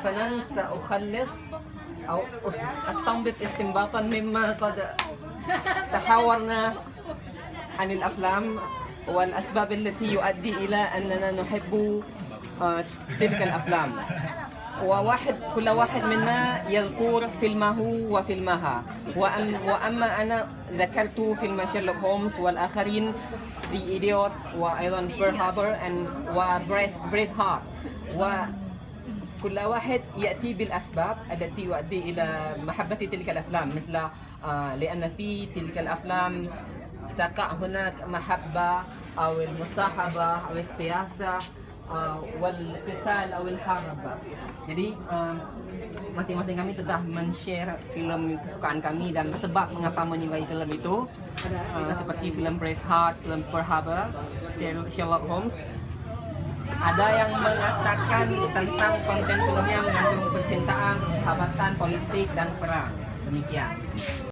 حسنا سأخلص أو أستنبط استنباطا مما قد تحاورنا عن الأفلام والأسباب التي يؤدي إلى أننا نحب تلك الأفلام. كل واحد منا يذكر فيلمه وفيلمها، وأما أنا ذكرت فيلم شيرلوك هولمز والآخرين The Idiot وأيضا بيرل هاربر وبريف هارت، وكل واحد يأتي بالأسباب التي يؤدي إلى محبة تلك الأفلام، مثل لأن في تلك الأفلام تقع هناك محبة أو المصاحبة أو السياسة والqital atau al-harb. Jadi masing-masing kami sudah men-share film kesukaan kami dan sebab mengapa menyukai film itu, seperti film Braveheart, film Pearl Harbor, Sherlock Holmes. Ada yang mengatakan tentang konten filmnya mengandung percintaan, persahabatan, politik dan perang. Demikian.